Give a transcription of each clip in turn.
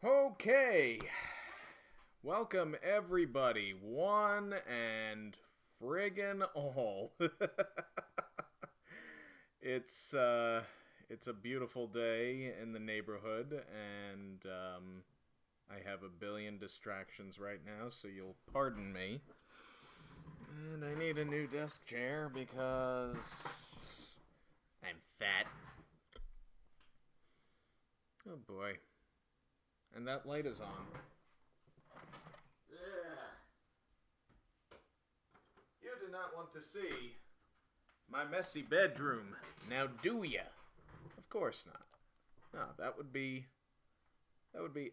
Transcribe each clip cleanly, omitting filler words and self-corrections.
Okay, welcome everybody, one and friggin' all. It's a beautiful day in the neighborhood, and I have a billion distractions right now, so you'll pardon me. And I need a new desk chair because I'm fat. Oh boy. And that light is on. Ugh. You do not want to see my messy bedroom, now do ya? Of course not. No, that would be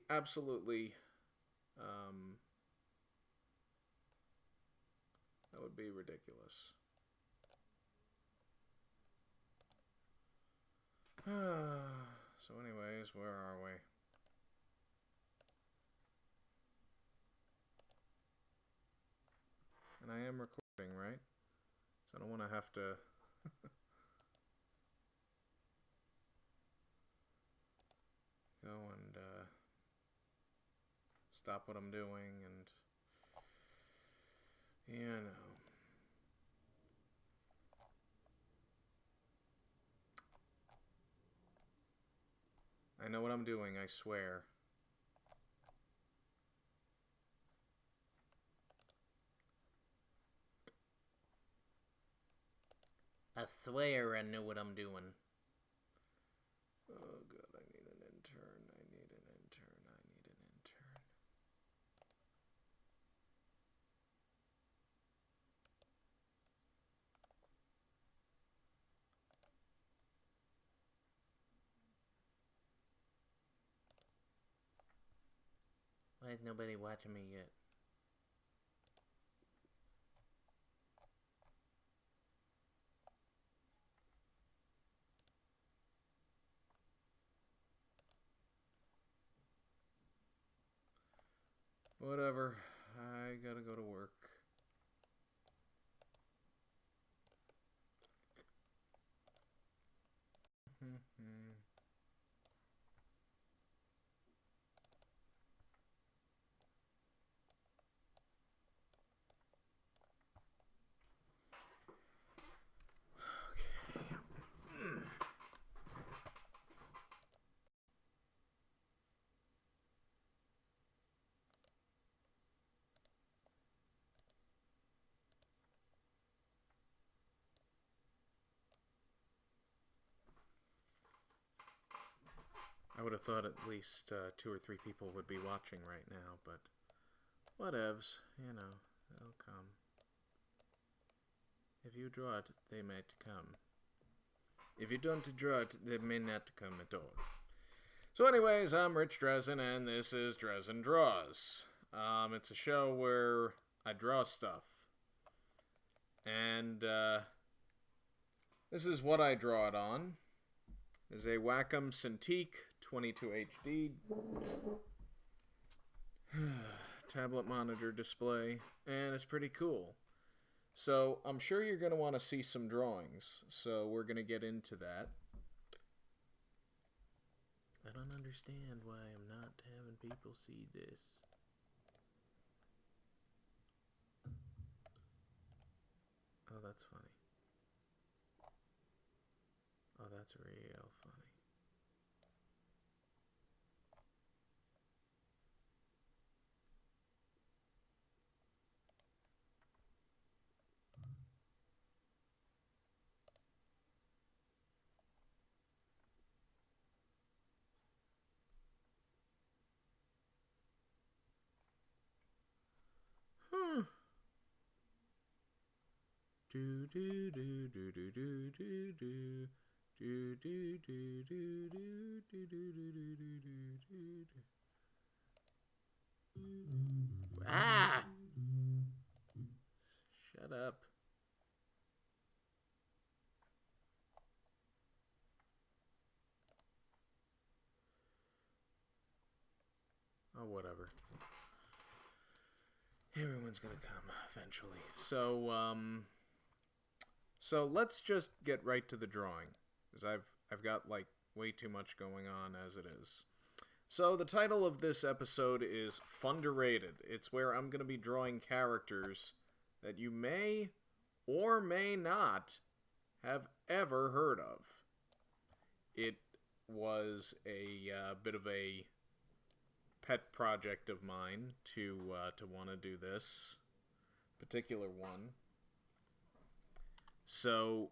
absolutely, that would be ridiculous. So anyways, where are we? And I am recording, right? So I don't want to have to... go and stop what I'm doing and... You know... I know what I'm doing, I swear. I swear I know what I'm doing. Oh god, I need an intern, I need an intern, I need an intern. Why is nobody watching me yet? Whatever, I gotta go to work. I would have thought at least 2 or 3 people would be watching right now, but whatevs, you know, they'll come. If you draw it, they might come. If you don't draw it, they may not come at all. So anyways, I'm Rich Drezen, and this is Drezen Draws. It's a show where I draw stuff. And this is what I draw it on. Is a Wacom Cintiq 22 HD tablet monitor display, and it's pretty cool. So I'm sure you're going to want to see some drawings, so we're going to get into that. I don't understand why I'm not having people see this. Oh, that's funny. Oh, that's real funny. Do do do do do do do do. Do do do do do do do do do do. Ah! Shut up. Oh, whatever. Everyone's gonna come eventually. So let's just get right to the drawing, because I've got like way too much going on as it is. So the title of this episode is Funderrated. It's where I'm going to be drawing characters that you may or may not have ever heard of. It was a bit of a pet project of mine to want to do this particular one. So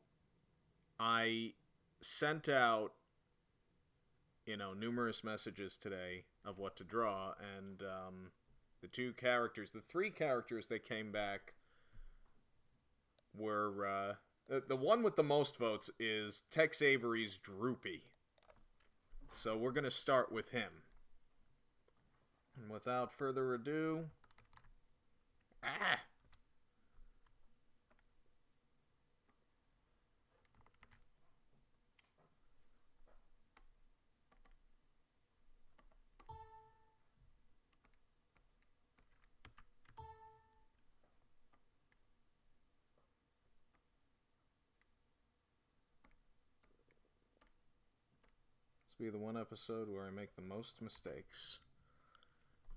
I sent out numerous messages today of what to draw, and the three characters that came back were, the one with the most votes is Tex Avery's Droopy. So we're going to start with him. And without further ado... be the one episode where I make the most mistakes.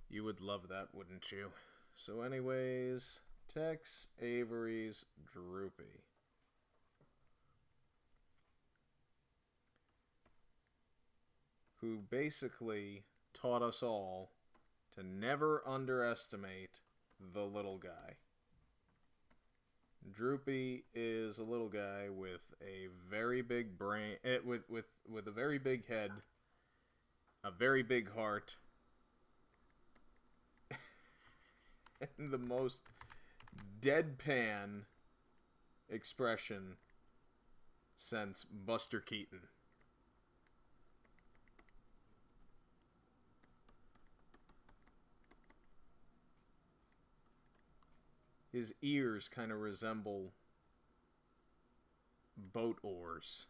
You would love that, wouldn't you? So anyways, Tex Avery's Droopy. Who basically taught us all to never underestimate the little guy. Droopy is a little guy with a very big brain, with a very big head, a very big heart, and the most deadpan expression since Buster Keaton. His ears kind of resemble boat oars.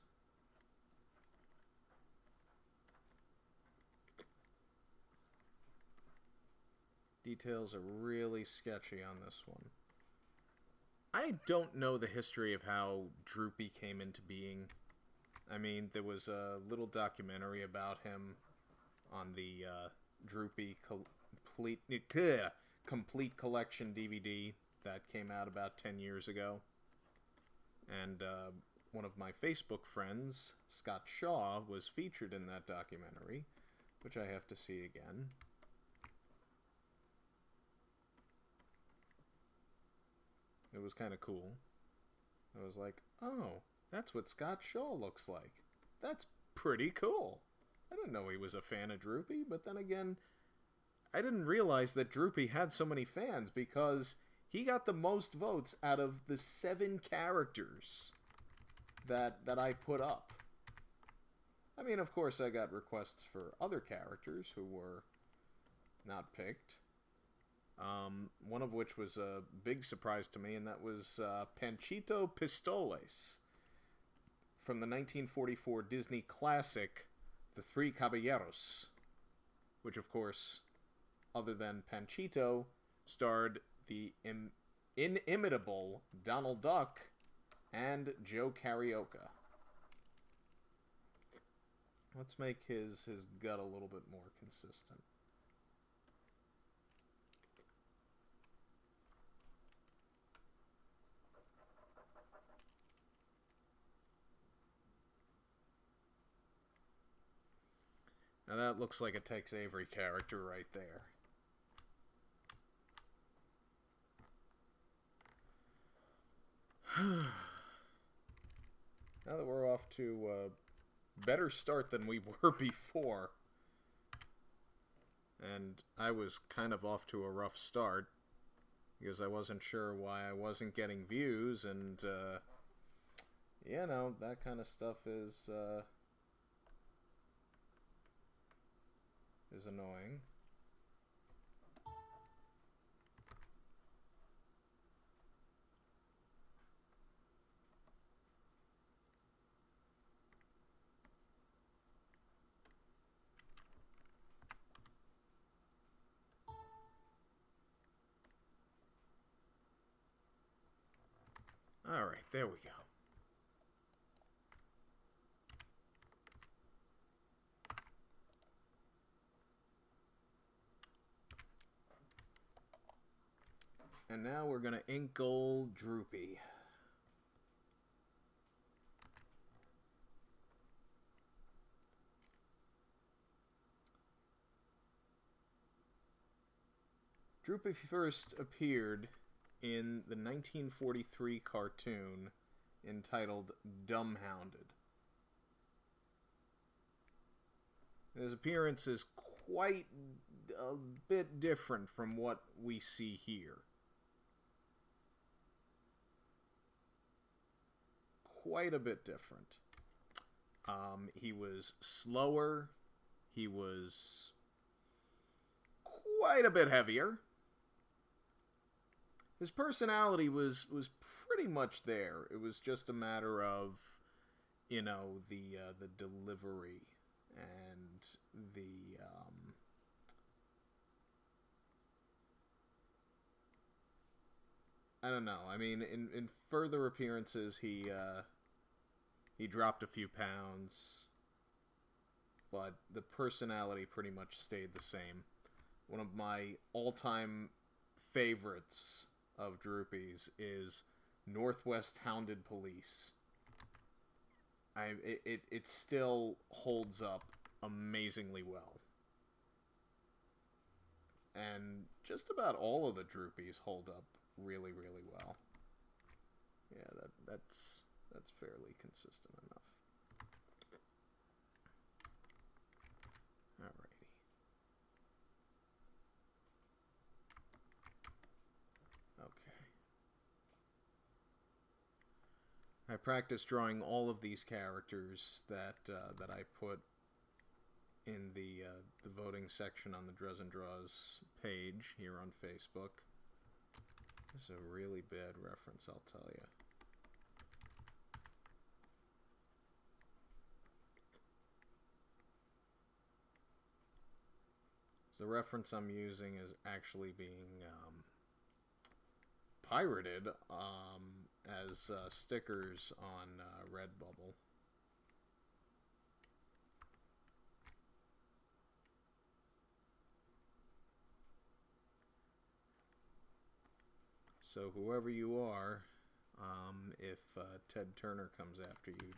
Details are really sketchy on this one. I don't know the history of how Droopy came into being. I mean, there was a little documentary about him on the Droopy Complete Collection DVD that came out about 10 years ago. And one of my Facebook friends, Scott Shaw, was featured in that documentary, which I have to see again. It was kind of cool. I was like, oh, that's what Scott Shaw looks like. That's pretty cool. I didn't know he was a fan of Droopy, but then again, I didn't realize that Droopy had so many fans because he got the most votes out of the 7 characters that I put up. I mean, of course, I got requests for other characters who were not picked. One of which was a big surprise to me, and that was Panchito Pistoles from the 1944 Disney classic, The Three Caballeros, which, of course, other than Panchito, starred the inimitable Donald Duck and Joe Carioca. Let's make his gut a little bit more consistent. Now that looks like a Tex Avery character right there. Now that we're off to a better start than we were before, and I was kind of off to a rough start because I wasn't sure why I wasn't getting views, and that kind of stuff is annoying. All right, there we go. And now we're going to ink old Droopy. Droopy first appeared in the 1943 cartoon entitled Dumbhounded. His appearance is quite a bit different from what we see here. Quite a bit different. He was slower. He was quite a bit heavier. His personality was pretty much there. It was just a matter of, you know, the delivery and the I don't know. I mean, in further appearances, he dropped a few pounds, but the personality pretty much stayed the same. One of my all-time favorites of Droopy's is Northwest Hounded Police. It still holds up amazingly well. And just about all of the Droopies hold up really, really well. Yeah, that's fairly consistent enough. Alrighty. Okay. I practiced drawing all of these characters that I put in the voting section on the Drezen Draws page here on Facebook. This is a really bad reference, I'll tell you. So the reference I'm using is actually being pirated as stickers on Redbubble. So whoever you are, if Ted Turner comes after you,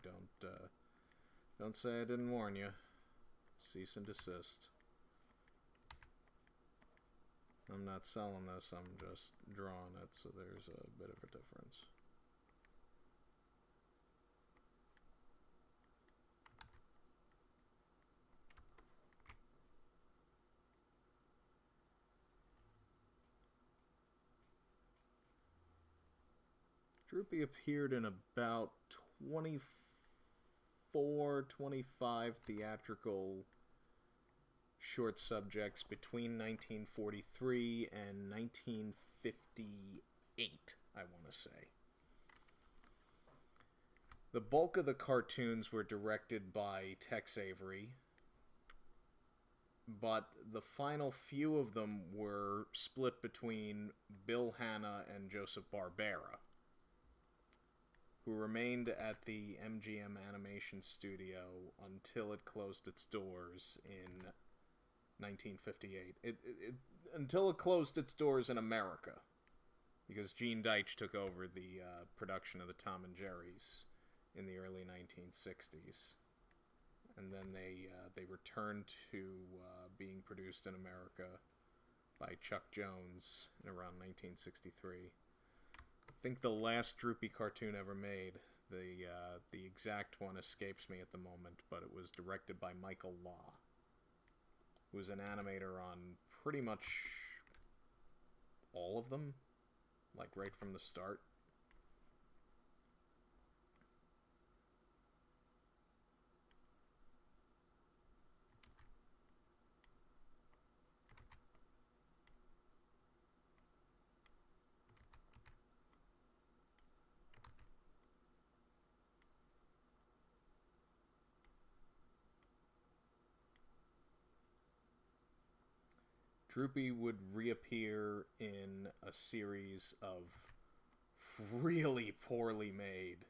don't say I didn't warn you. Cease and desist. I'm not selling this, I'm just drawing it, so there's a bit of a difference. Droopy appeared in about 24, 25 theatrical short subjects between 1943 and 1958, I want to say. The bulk of the cartoons were directed by Tex Avery, but the final few of them were split between Bill Hanna and Joseph Barbera, who remained at the MGM Animation Studio until it closed its doors in 1958. Until it closed its doors in America, because Gene Deitch took over the production of the Tom and Jerry's in the early 1960s, and then they returned to being produced in America by Chuck Jones in around 1963. I think the last Droopy cartoon ever made, the exact one escapes me at the moment, but it was directed by Michael Law, who was an animator on pretty much all of them, like right from the start. Droopy would reappear in a series of really poorly made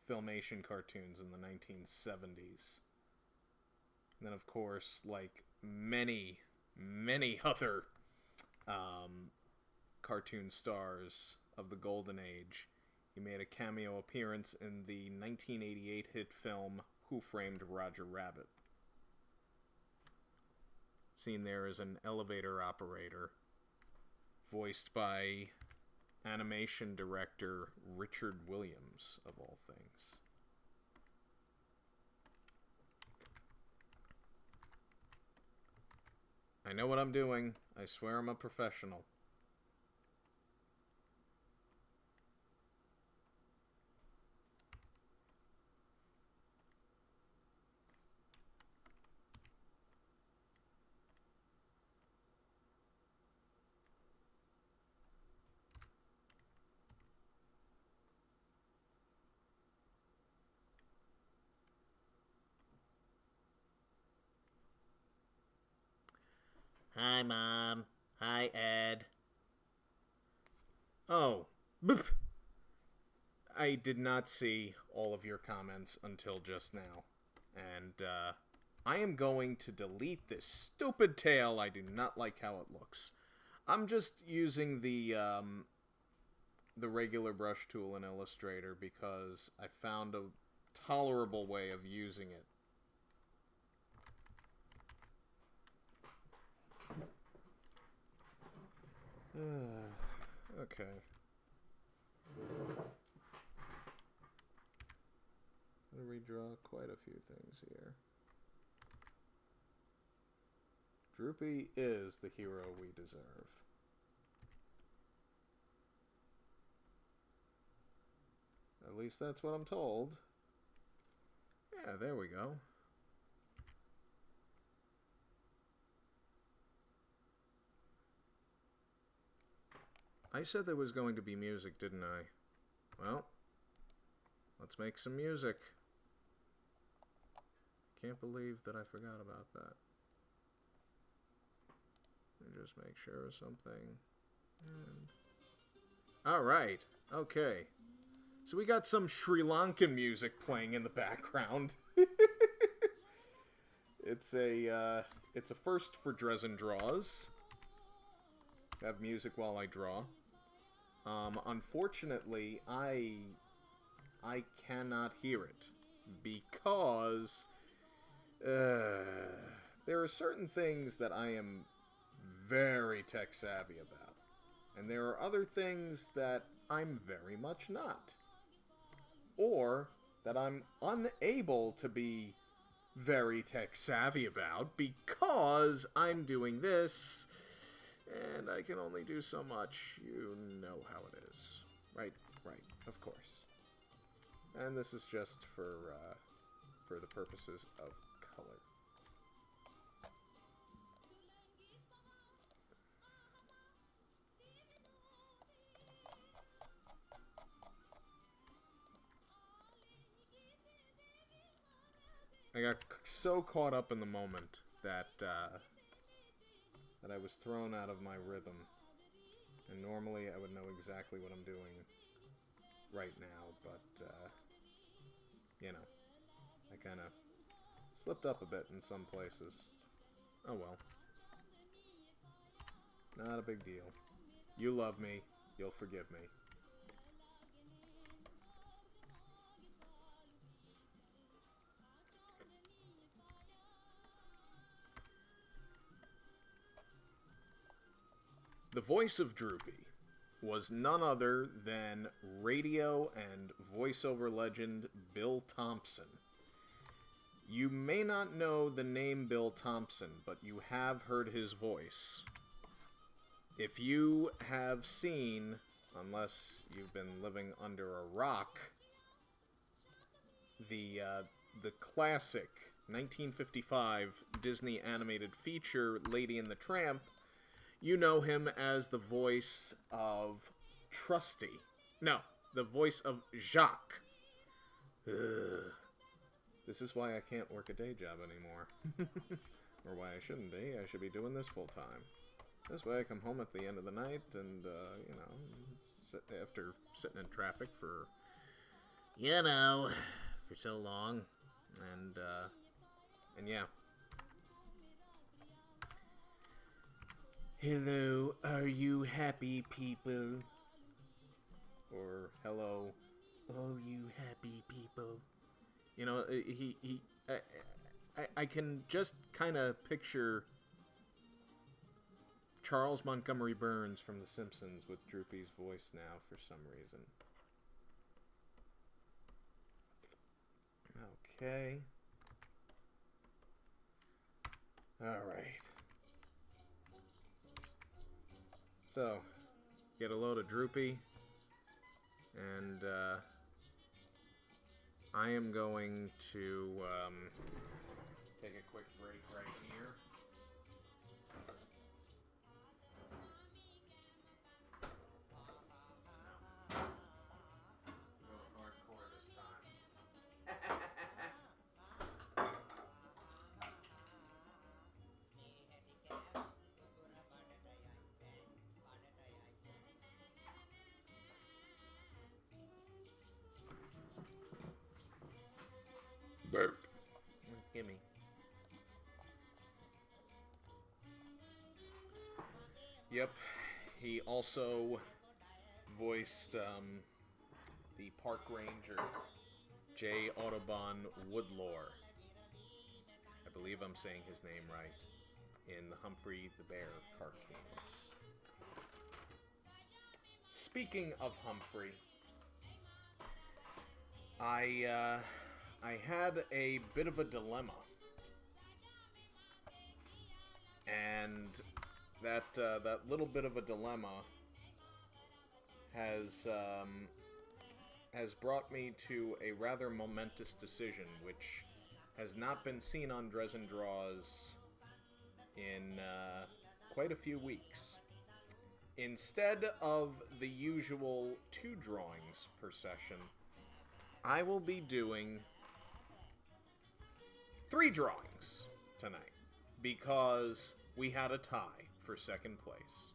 Filmation cartoons in the 1970s. And then, of course, like many other cartoon stars of the Golden Age. He made a cameo appearance in the 1988 hit film Who Framed Roger Rabbit. Seen there as an elevator operator, voiced by animation director Richard Williams, of all things. I know what I'm doing. I swear I'm a professional. Hi, Mom. Hi, Ed. Oh, boop. I did not see all of your comments until just now. And, I am going to delete this stupid tail. I do not like how it looks. I'm just using the regular brush tool in Illustrator because I found a tolerable way of using it. Okay. I'm going to redraw quite a few things here. Droopy is the hero we deserve. At least that's what I'm told. Yeah, there we go. I said there was going to be music, didn't I? Well, let's make some music. Can't believe that I forgot about that. Let me just make sure of something. Alright, okay. So we got some Sri Lankan music playing in the background. It's a first for Drezen Draws. Have music while I draw. Unfortunately, I cannot hear it because there are certain things that I am very tech savvy about, and there are other things that I'm very much not, or that I'm unable to be very tech savvy about because I'm doing this. And I can only do so much. You know how it is. Right, of course. And this is just for the purposes of color. I got so caught up in the moment that I was thrown out of my rhythm. And normally I would know exactly what I'm doing right now, but, you know, I kind of slipped up a bit in some places. Oh well. Not a big deal. You love me. You'll forgive me. The voice of Droopy was none other than radio and voiceover legend Bill Thompson. You may not know the name Bill Thompson, but you have heard his voice. If you have seen, unless you've been living under a rock, the classic 1955 Disney animated feature Lady and the Tramp, you know him as the voice of Trusty. No, the voice of Jacques. Ugh. This is why I can't work a day job anymore. Or why I shouldn't be. I should be doing this full time. This way I come home at the end of the night and, you know, after sitting in traffic for, you know, for so long. And yeah. Hello, are you happy people? Or hello, all you happy people. You know, I can just kind of picture Charles Montgomery Burns from The Simpsons with Droopy's voice now for some reason. Okay. Alright. So, get a load of Droopy. And, I am going to, take a quick break right here. Burp. Gimme. Yep. He also voiced the park ranger, J. Audubon Woodlore. I believe I'm saying his name right. In the Humphrey the Bear cartoons. Speaking of Humphrey, I had a bit of a dilemma, and that little bit of a dilemma has brought me to a rather momentous decision, which has not been seen on Drezen Draws in quite a few weeks. Instead of the usual 2 drawings per session, I will be doing 3 drawings tonight, because we had a tie for second place.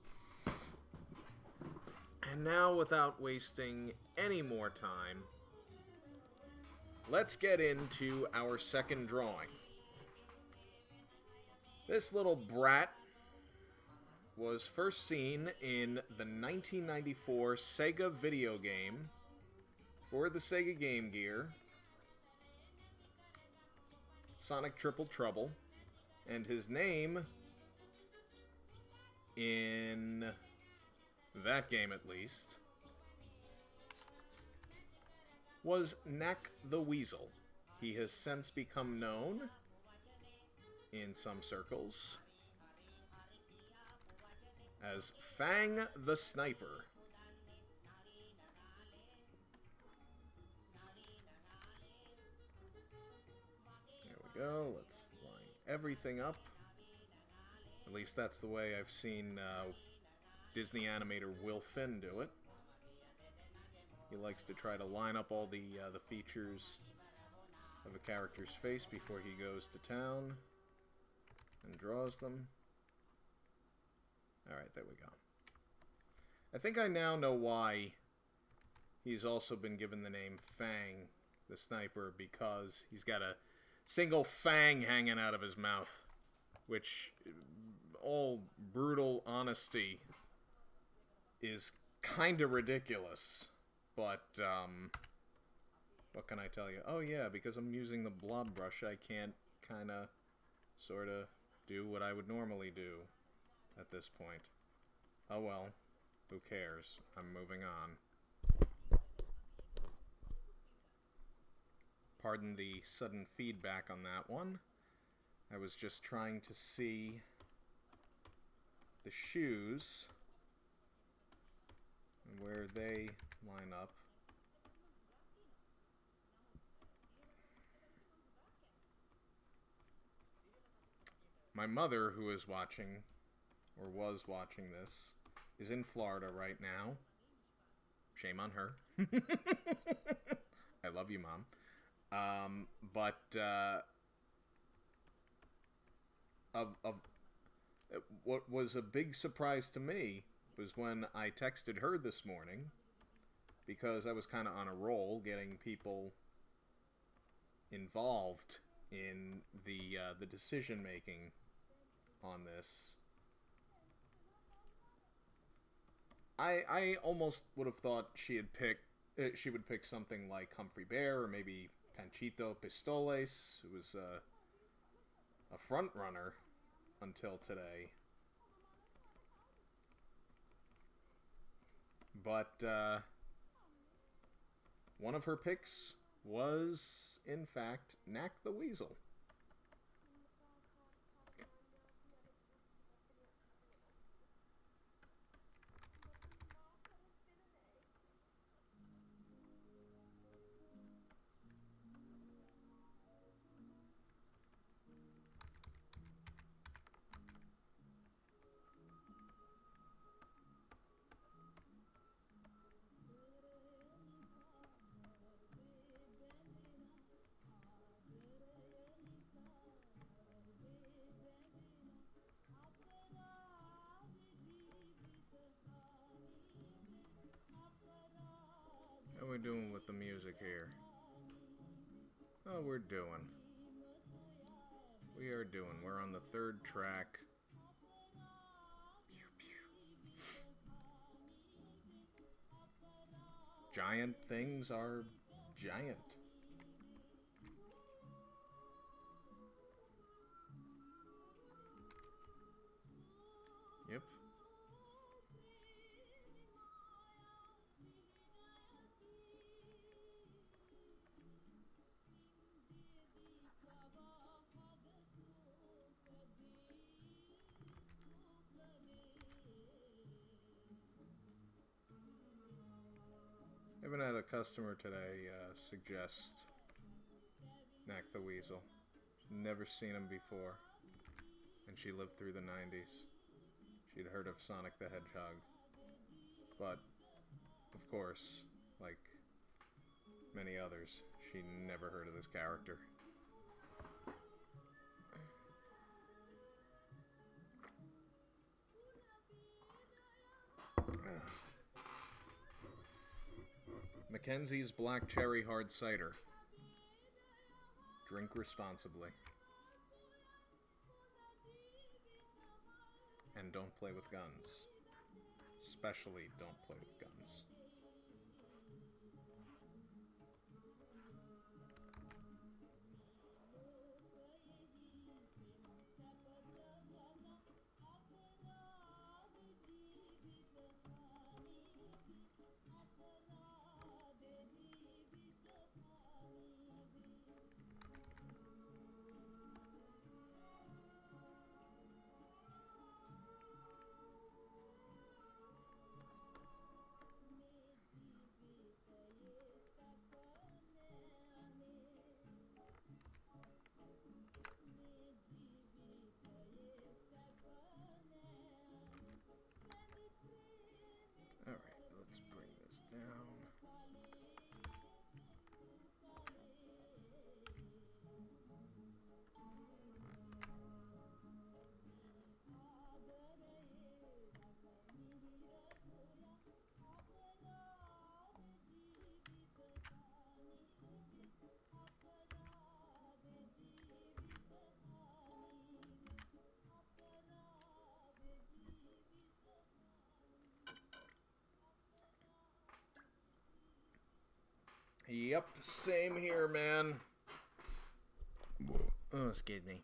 And now, without wasting any more time, let's get into our second drawing. This little brat was first seen in the 1994 Sega video game for the Sega Game Gear, Sonic Triple Trouble, and his name, in that game at least, was Nack the Weasel. He has since become known, in some circles, as Fang the Sniper. There we go. Let's line everything up. At least that's the way I've seen Disney animator Will Finn do it. He likes to try to line up all the features of a character's face before he goes to town and draws them. Alright, there we go. I think I now know why he's also been given the name Fang the Sniper, because he's got a single fang hanging out of his mouth, which, all brutal honesty, is kinda ridiculous. But, what can I tell you? Oh yeah, because I'm using the blob brush, I can't kinda, sorta, do what I would normally do at this point. Oh well, who cares? I'm moving on. Pardon the sudden feedback on that one. I was just trying to see the shoes and where they line up. My mother, who is watching, or was watching this, is in Florida right now. Shame on her. I love you, Mom. What was a big surprise to me was when I texted her this morning, because I was kind of on a roll getting people involved in the decision making on this. I almost would have thought she would pick something like Humphrey Bear or maybe Panchito Pistoles, who was a front runner until today. But one of her picks was, in fact, Nack the Weasel. How are we doing with the music here? Oh, we're doing. We're on the third track. Giant things are giant. Yep. I haven't had a customer today suggest Nack the Weasel. Never seen him before. And she lived through the 90s. She'd heard of Sonic the Hedgehog. But, of course, like many others, she never heard of this character. Mackenzie's Black Cherry Hard Cider. Drink responsibly. And don't play with guns. Especially don't play with guns. Alright, let's bring this down. Yep, same here, man. Oh, excuse me.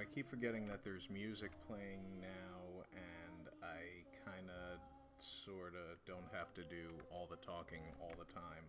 I keep forgetting that there's music playing now, and I kinda, sorta don't have to do all the talking all the time.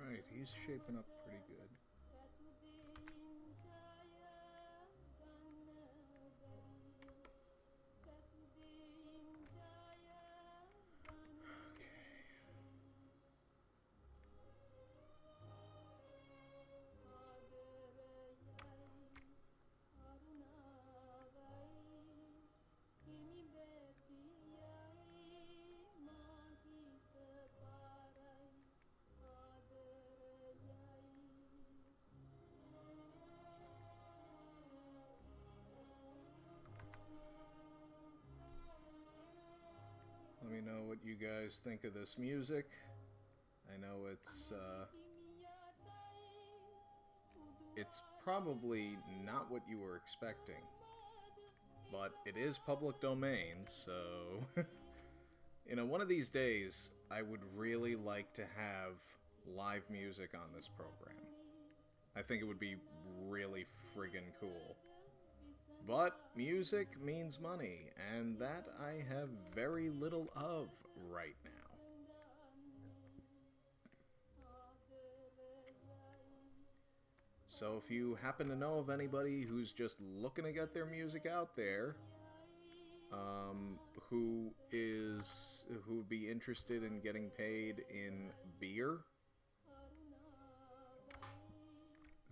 Alright, he's shaping up pretty good. Let me know what you guys think of this music. I know it's probably not what you were expecting, but it is public domain, so you know, one of these days I would really like to have live music on this program. I think it would be really friggin' cool. But music means money, and that I have very little of right now. So if you happen to know of anybody who's just looking to get their music out there, who'd be interested in getting paid in beer,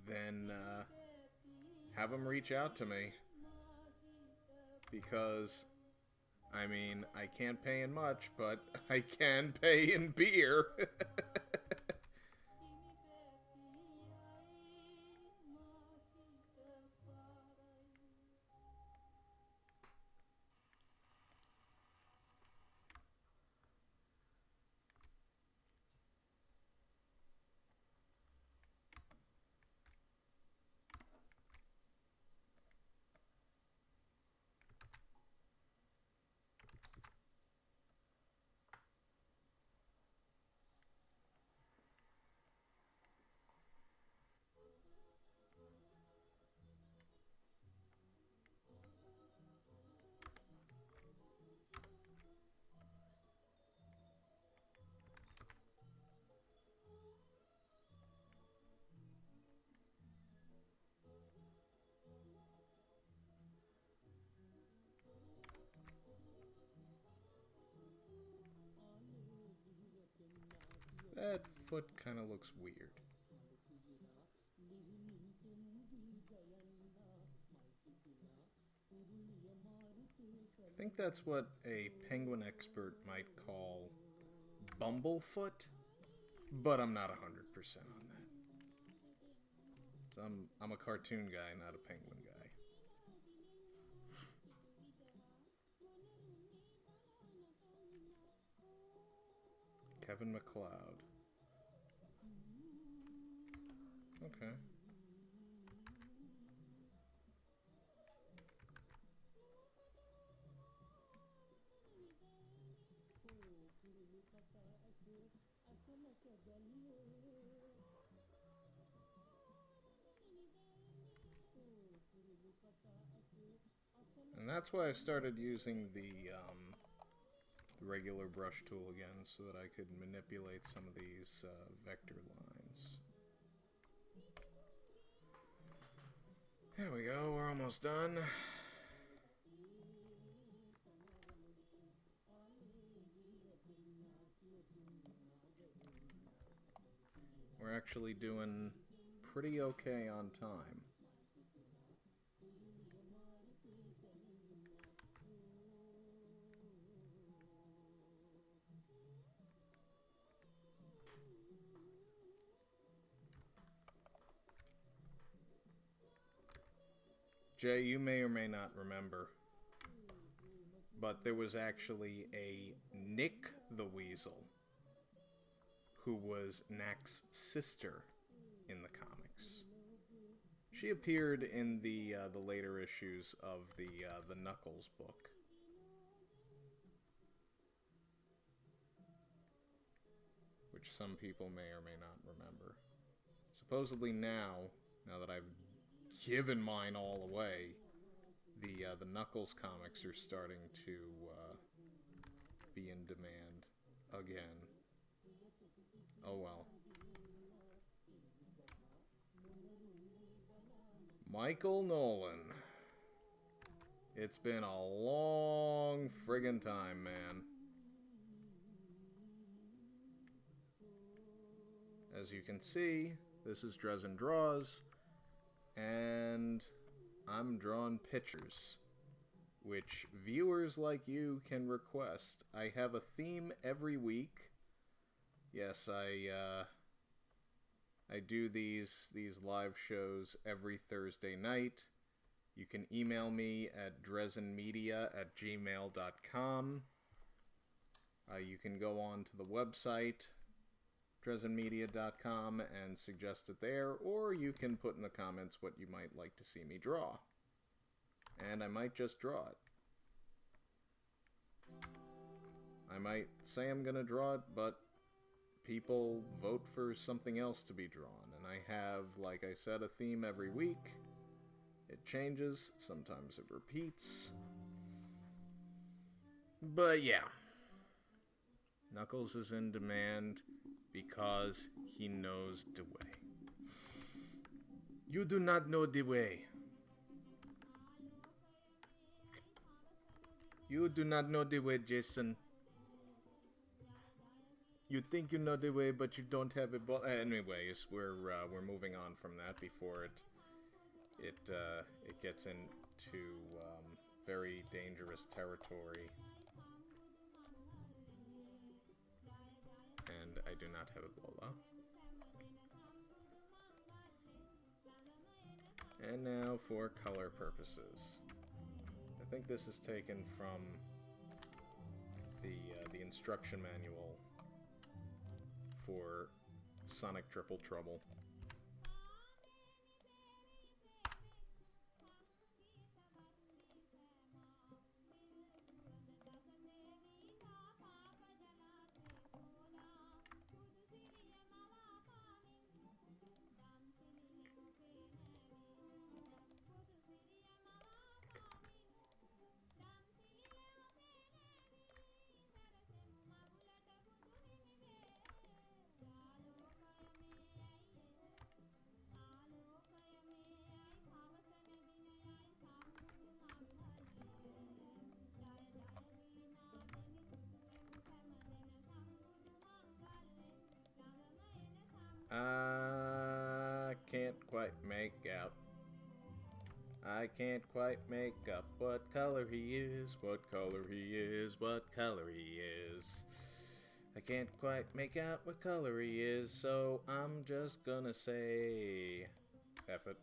then have them reach out to me. Because, I mean, I can't pay in much, but I can pay in beer. That foot kind of looks weird. I think that's what a penguin expert might call bumblefoot, but I'm not 100% on that. I'm a cartoon guy, not a penguin guy. Kevin McLeod. Okay. And that's why I started using the regular brush tool again, so that I could manipulate some of these vector lines. There we go, we're almost done. We're actually doing pretty okay on time. Jay, you may or may not remember, but there was actually a Nick the Weasel, who was Nack's sister in the comics. She appeared in the later issues of the Knuckles book. Which some people may or may not remember. Supposedly now that I've given mine all away, the Knuckles comics are starting to be in demand again. Oh well. Michael Nolan. It's been a long friggin' time, man. As you can see, this is Drezen Draws, and I'm drawing pictures, which viewers like you can request. I have a theme every week. Yes, I do these live shows every Thursday night. You can email me at drezenmedia@gmail.com. You can go on to the website, drezenmedia.com, and suggest it there, or you can put in the comments what you might like to see me draw. And I might just draw it. I might say I'm gonna draw it, but people vote for something else to be drawn. And I have, like I said, a theme every week. It changes, sometimes it repeats. But yeah. Knuckles is in demand because he knows the way. You do not know the way. You do not know the way, Jason. You think you know the way, but you don't have it. Anyways, we're moving on from that before it gets into very dangerous territory. And I do not have Ebola. And now for color purposes. I think this is taken from the instruction manual for Sonic Triple Trouble. I can't quite make out. I can't quite make up what color he is, what color he is, what color he is. I can't quite make out what color he is, so I'm just gonna say F it.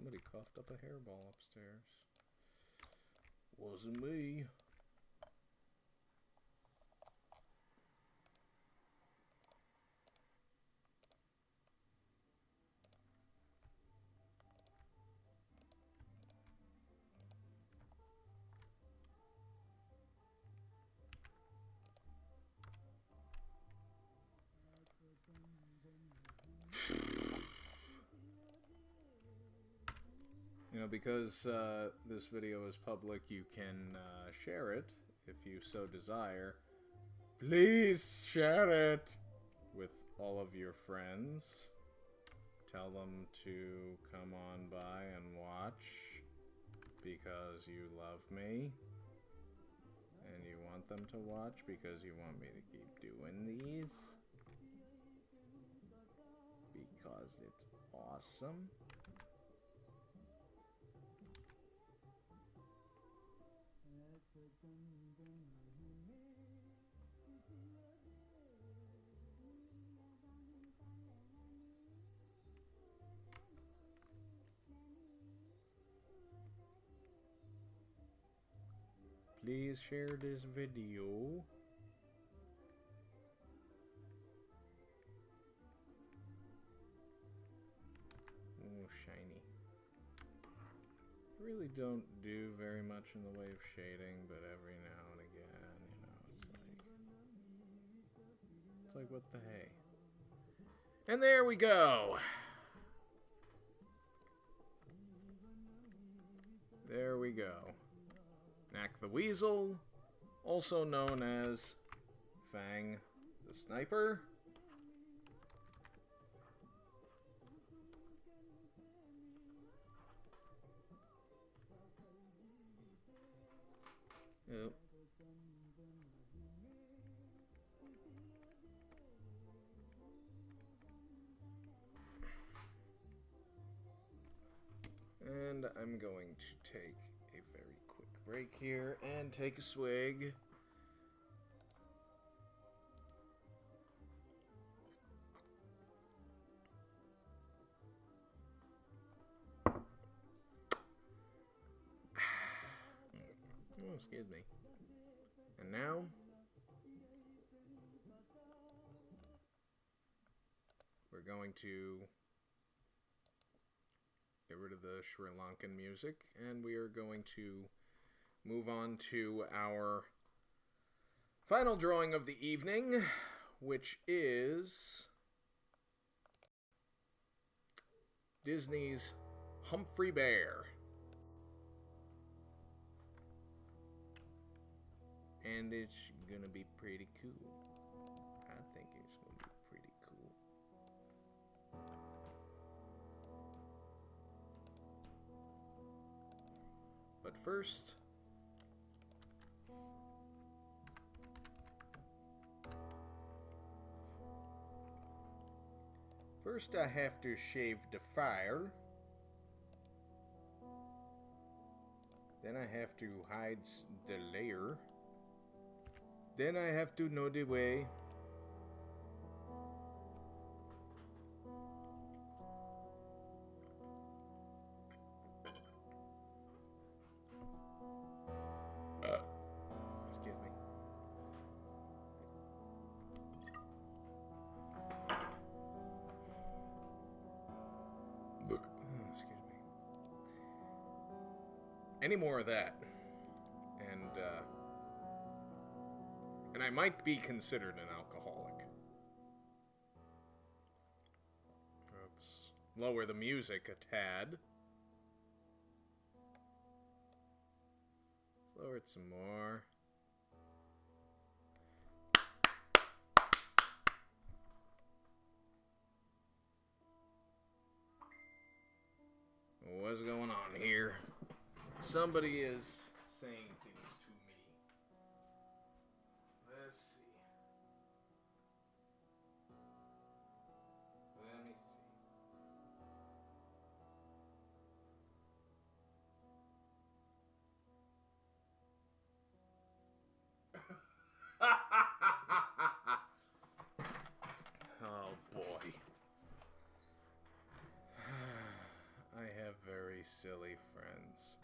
Somebody coughed up a hairball upstairs. Wasn't me. You know, because this video is public, you can share it if you so desire. Please share it with all of your friends. Tell them to come on by and watch because you love me. And you want them to watch because you want me to keep doing these. Because it's awesome. Please share this video. Oh, shiny. Really don't do very much in the way of shading, but every now and again, you know, it's like what the hey. And there we go. There we go. Nack the Weasel, also known as Fang the Sniper. Yep. And I'm going to take a very quick break here and take a swig. Oh, excuse me. And now, we're going to get rid of the Sri Lankan music, and we are going to move on to our final drawing of the evening, which is Disney's Humphrey Bear. And it's gonna be pretty cool. I think it's gonna be pretty cool. But first, I have to shave the fire. Then I have to hide the layer. Then I have to know the way. Excuse me. Excuse me. Any more of that, and I might be considered an alcoholic. Let's lower the music a tad. Let's lower it some more. What's going on here? Somebody is saying things to me. Let's see. Let me see. Oh boy. I have very silly friends.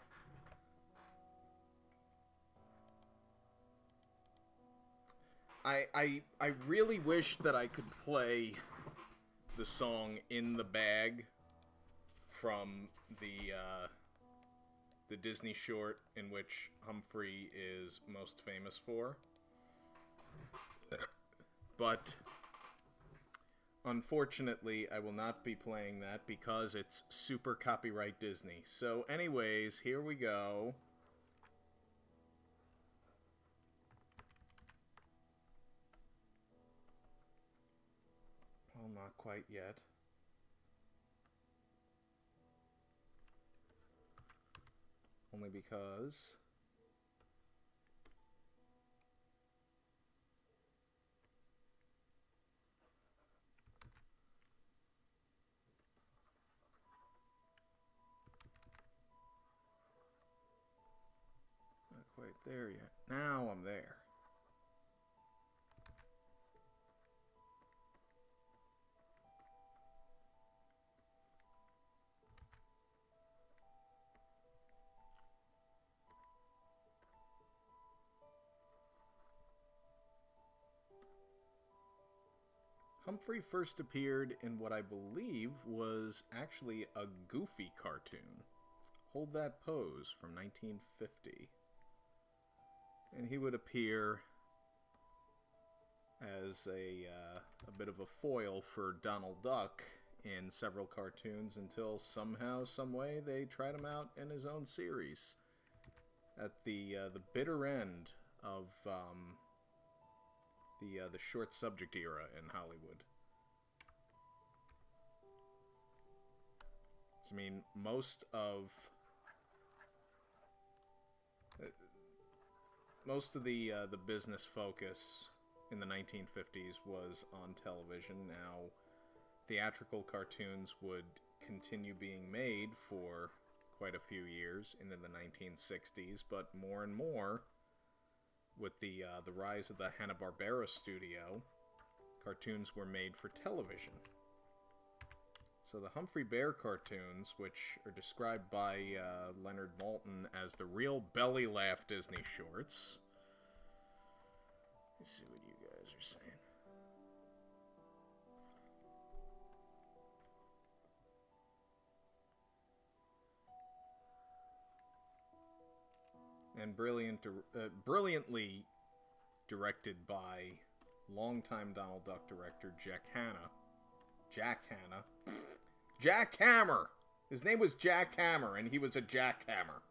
I really wish that I could play the song "In the Bag" from the Disney short in which Humphrey is most famous for. But unfortunately, I will not be playing that because it's super copyright Disney. So anyways, here we go. Well, not quite yet. Only because... not quite there yet. Now I'm there. Humphrey first appeared in what I believe was actually a Goofy cartoon. Hold That Pose from 1950. And he would appear as a bit of a foil for Donald Duck in several cartoons until somehow, someway, they tried him out in his own series at the bitter end of the short subject era in Hollywood. I mean, most of the business focus in the 1950s was on television. Now, theatrical cartoons would continue being made for quite a few years into the 1960s, but more and more, with the rise of the Hanna-Barbera studio, cartoons were made for television. So the Humphrey Bear cartoons, which are described by Leonard Maltin as the real belly laugh Disney shorts. Let's see what you guys are saying. And brilliantly directed by longtime Donald Duck director Jack Hanna. Jack Hammer! His name was Jack Hammer, and he was a jackhammer.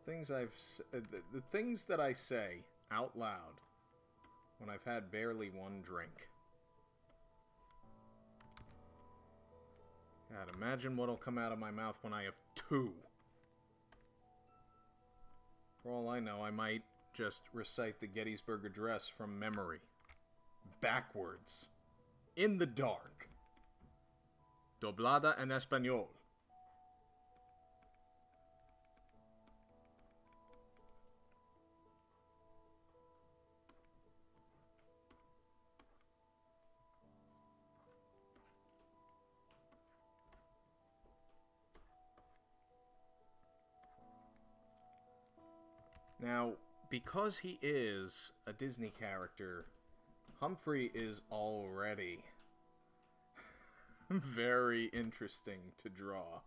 The things that I say out loud when I've had barely one drink. God, imagine what'll come out of my mouth when I have two. For all I know, I might just recite the Gettysburg Address from memory. Backwards. In the dark. Doblada en español. Now, because he is a Disney character, Humphrey is already very interesting to draw.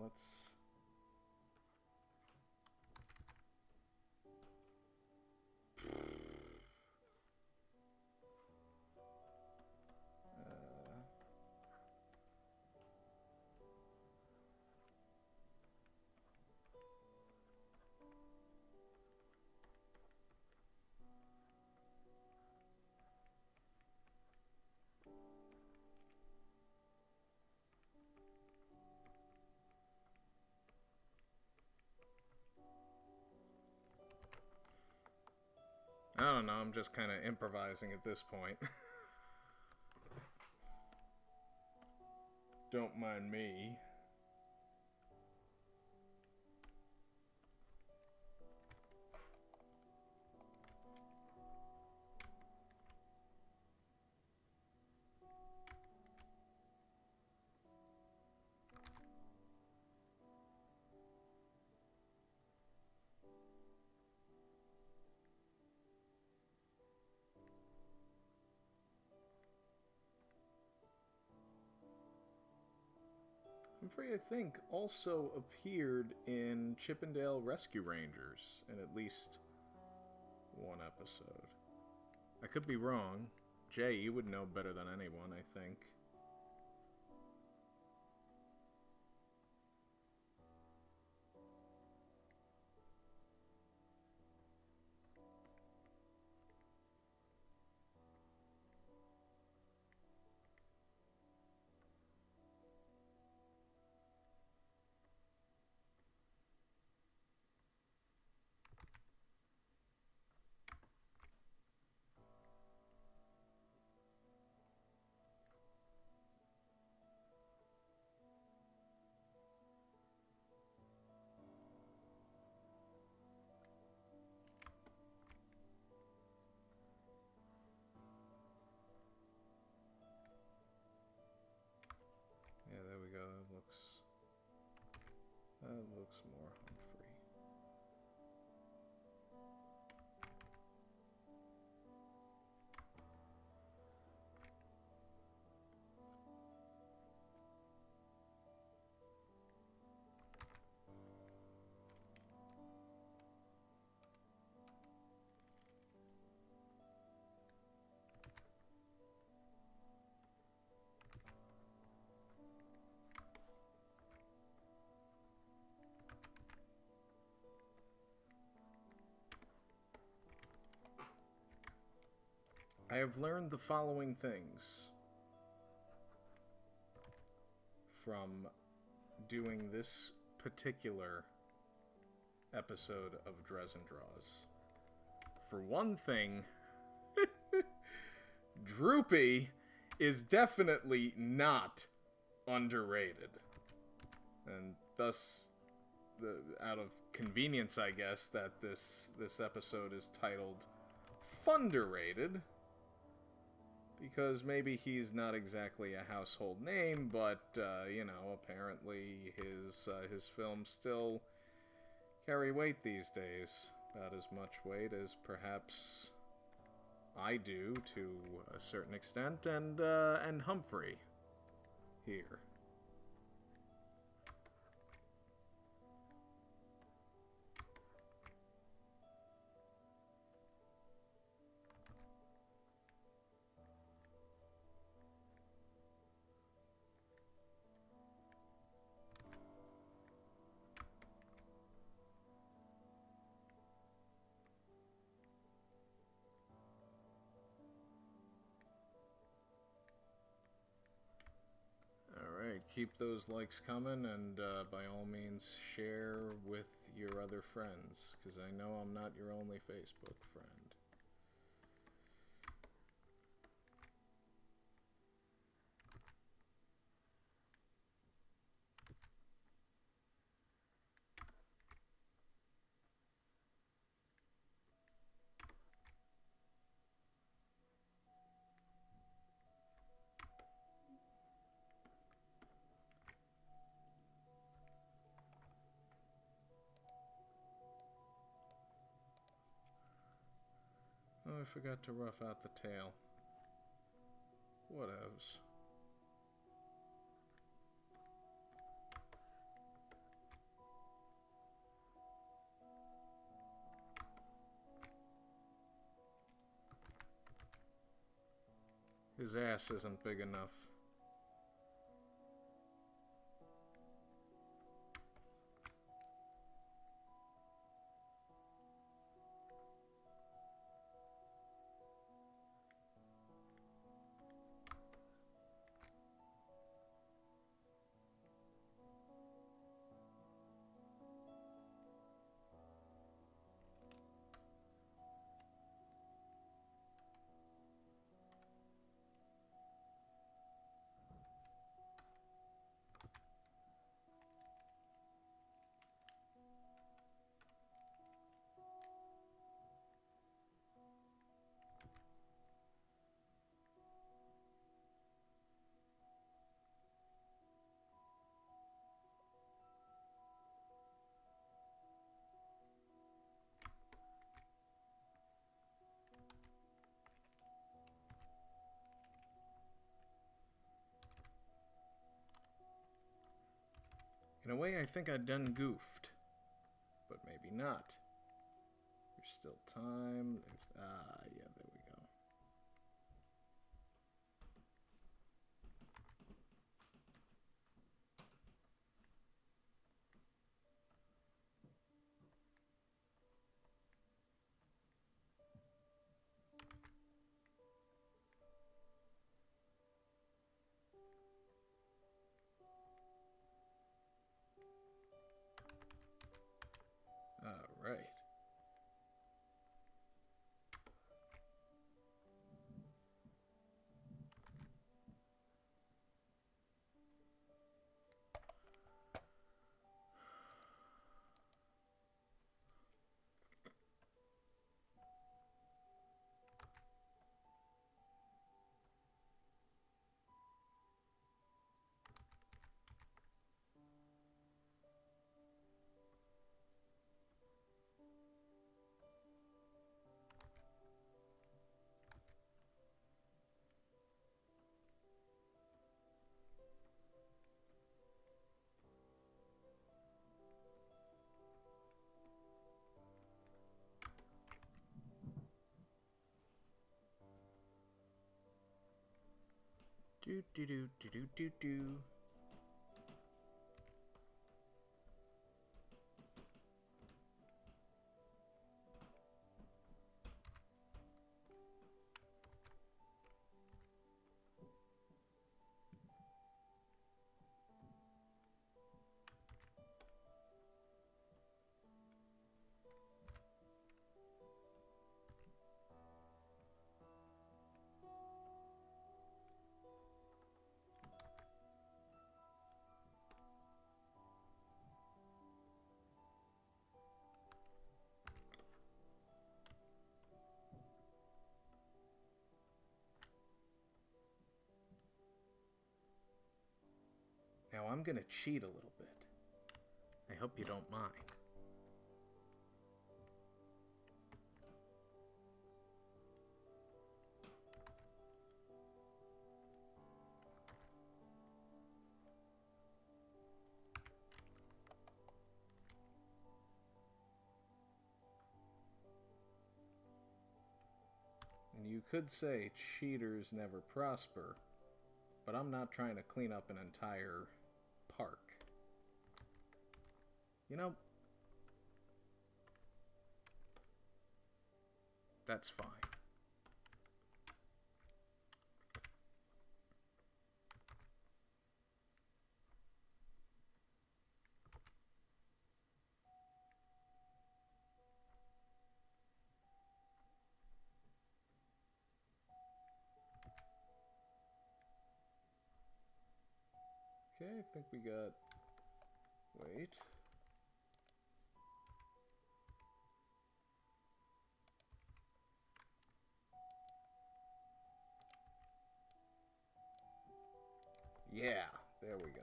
let's... I don't know, I'm just kind of improvising at this point. Don't mind me. Humphrey, I think, also appeared in Chippendale Rescue Rangers in at least one episode. I could be wrong. Jay, you would know better than anyone, I think. Yeah, there we go. That looks more Humphrey. I have learned the following things from doing this particular episode of Drezen Draws. For one thing, Droopy is definitely not underrated. And thus, out of convenience, I guess, that this episode is titled Funderrated. Because maybe he's not exactly a household name, but, you know, apparently his films still carry weight these days. About as much weight as perhaps I do, to a certain extent, and Humphrey here. Keep those likes coming, and by all means share with your other friends, because I know I'm not your only Facebook friend. Oh, I forgot to rough out the tail. Whatevs. His ass isn't big enough. In a way, I think I'd done goofed. But maybe not. There's still time. Yeah, there we go. Right. Do do do do do do do. Now I'm gonna cheat a little bit. I hope you don't mind. And you could say cheaters never prosper, but I'm not trying to clean up an entire park. You know, that's fine. Okay, I think we got... Wait. Yeah, there we go.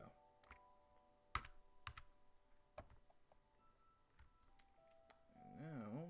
And now...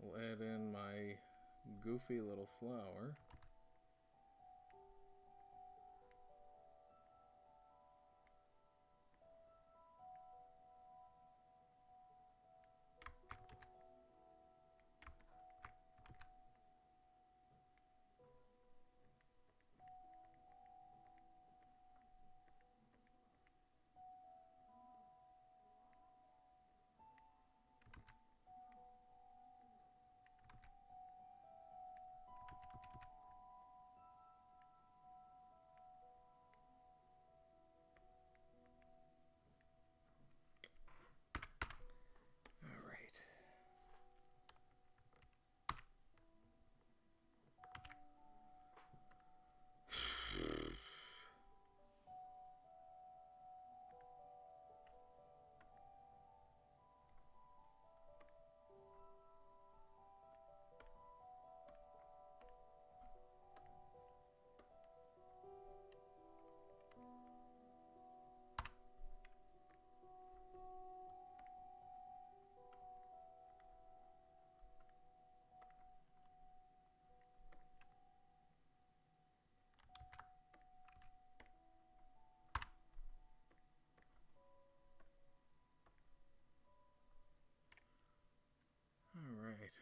We'll add in my goofy little flower. Alright.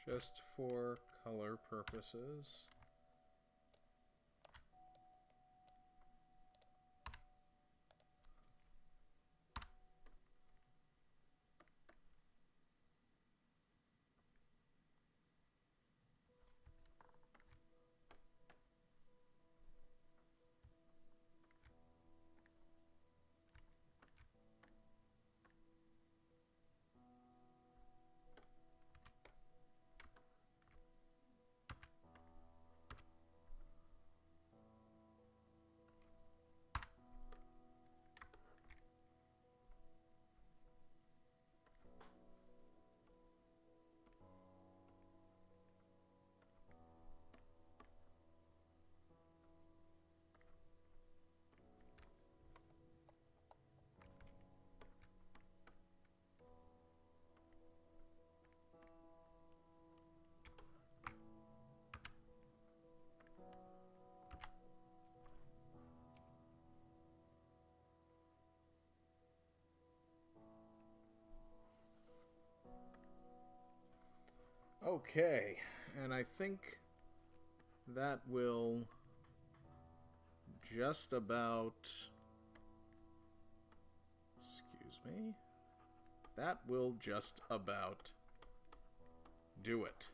Just for color purposes. Okay, and I think that will just about, excuse me, that will just about do it.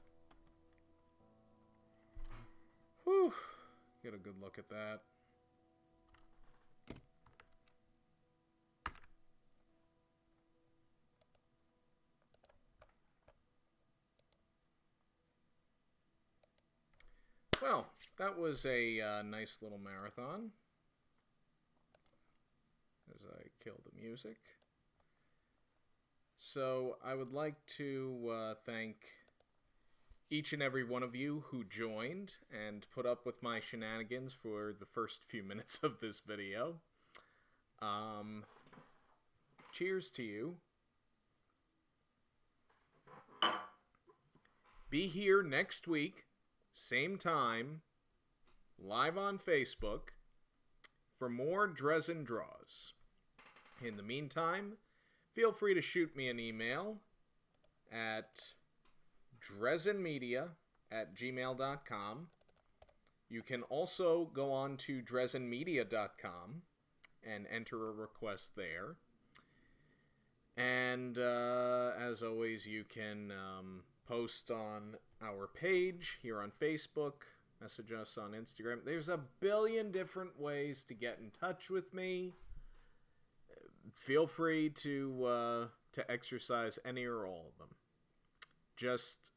Whew, get a good look at that. Well, that was a nice little marathon as I kill the music. So I would like to thank each and every one of you who joined and put up with my shenanigans for the first few minutes of this video. Cheers to you. Be here next week. Same time, live on Facebook, for more Drezen draws. In the meantime, feel free to shoot me an email at drezenmedia@gmail.com. You can also go on to drezenmedia.com and enter a request there. And as always, you can post on our page here on Facebook, message us on Instagram. There's a billion different ways to get in touch with me. Feel free to exercise any or all of them. Just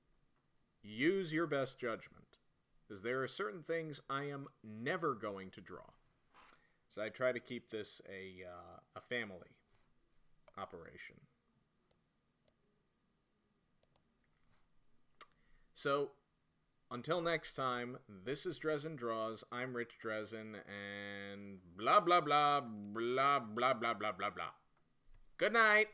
use your best judgment, because there are certain things I am never going to draw. So I try to keep this a family operation. So, Until next time, this is Drezen Draws. I'm Rich Drezen, and blah, blah, blah, blah, blah, blah, blah, blah, blah. Good night.